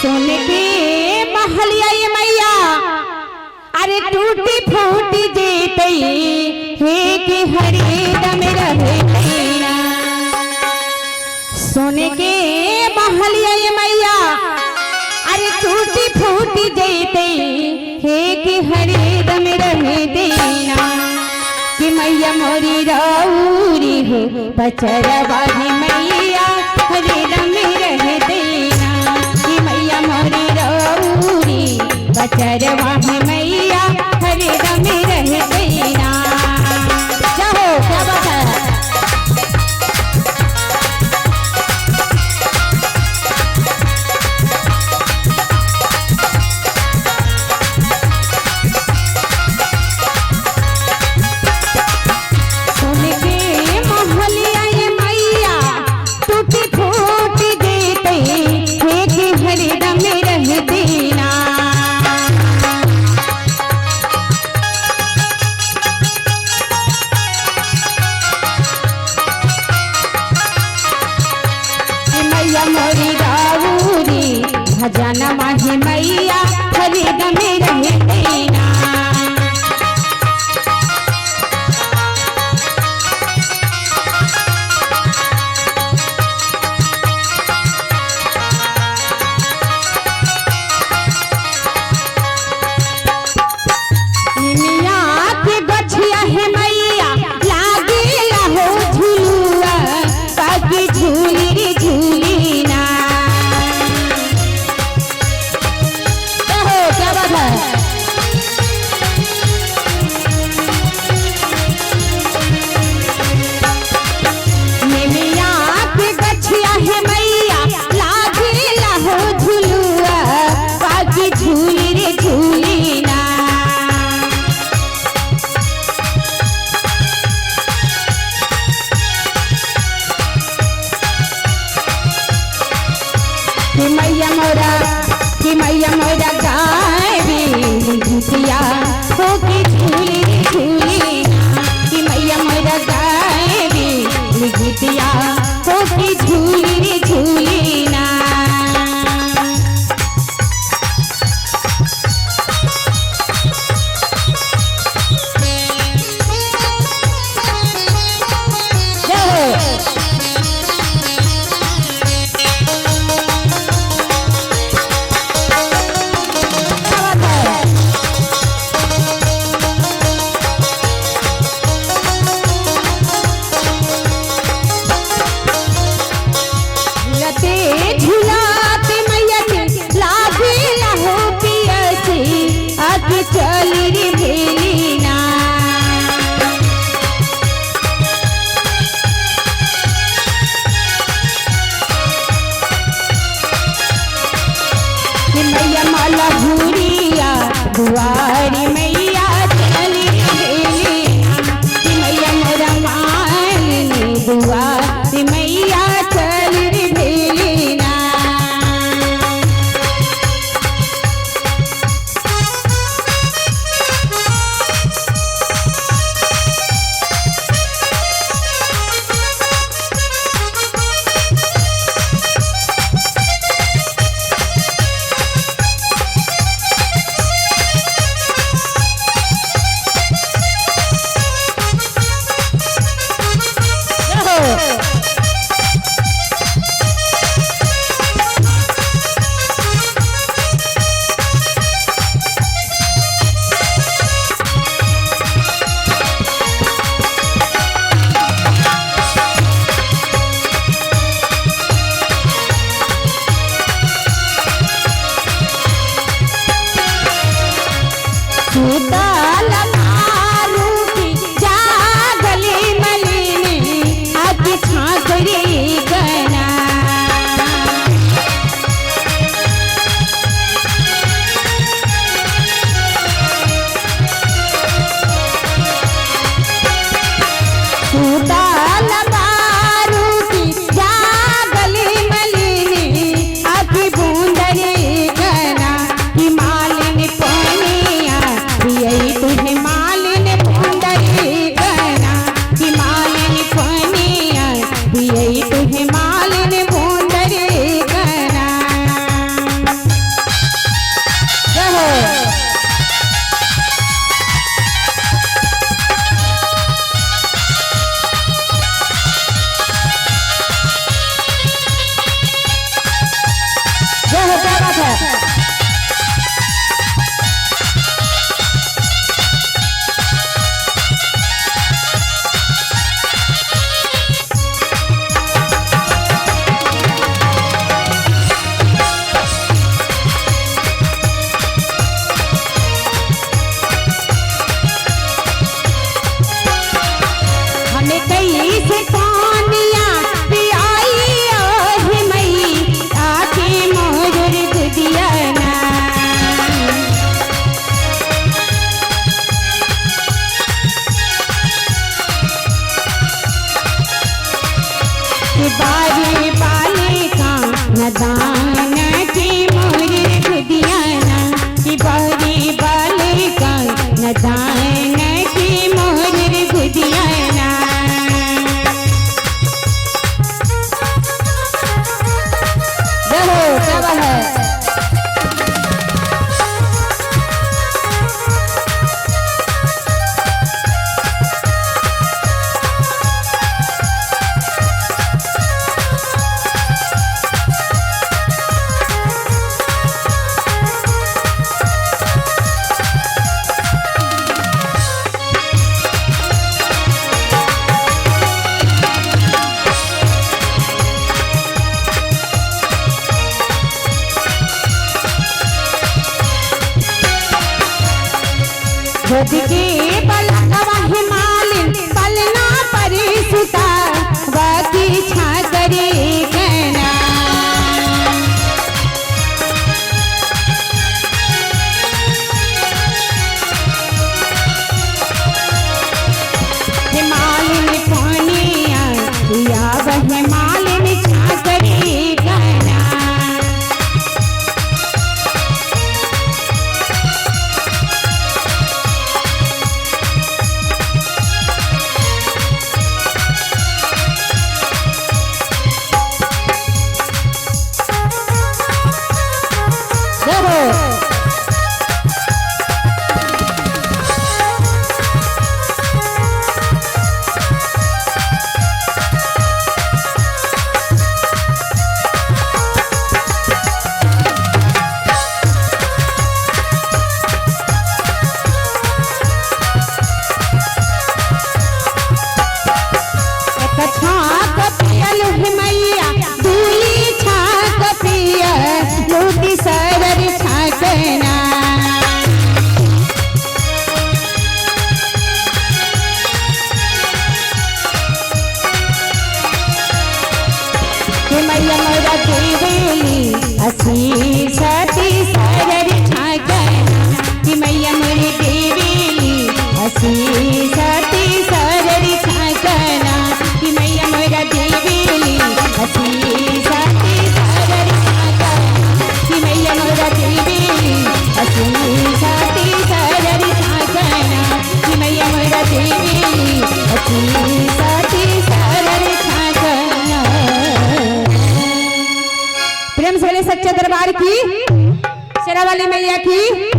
सुन के महलिया ये मैया अरे टूटी फूटी जेते हे कि हरदम रहे तेरा। सुन के महलिया ये मैया अरे टूटी फूटी जेते हे कि हरदम रहे तेरा। कि मैया मोरी राउरी हो बचरवा ही मैया हरदम रहे तेरा। कि मैया मोरी राउरी बचरवा ही मैया हरदम रहे तेरा। क्या हो क्या बात है। मोरी राउरी भजन माही मैया हरदम रहे तेरा। निमिया के गछिया है मैया लागे रहो झुलुआ बाकी झूली रे झूली ना। क्या बात है। निमिया के गछिया है मैया लागे रहो झुलुआ बाकी झूली रे झूली ना। कि मैया मोरा गावे गीतिया हो की झूली झूली। कि मैया मोरा गावे गीतिया हो की झूली झूली ना। झुलाते मैया लागे लहो पियसी आगे चल रे भेली ना। कि मैया माला भूरिया दुआरी मैया चल रे भेली ना। कि मैया मोरा मालिनी दुआरी मैया चल रे भेली ना। खुद के बलवा हिमालय पलना परिसुता बाकी छा करे कहना हिमालय में पानिया या वह हिमालय में छा करे कहना मैया मोरा देवेली हसी सती सरर छागना कि मैया मोरी देवेली हसी सती सरर छागना कि मैया मोरा देवेली हसी सती सरर छागना कि मैया मोरा देवेली हसी सती सरर छागना कि मैया मोरा देवेली हसी सती सरर छागना। प्रेम से बोले सच्चे दरबार की, शेरा वाली मैया की।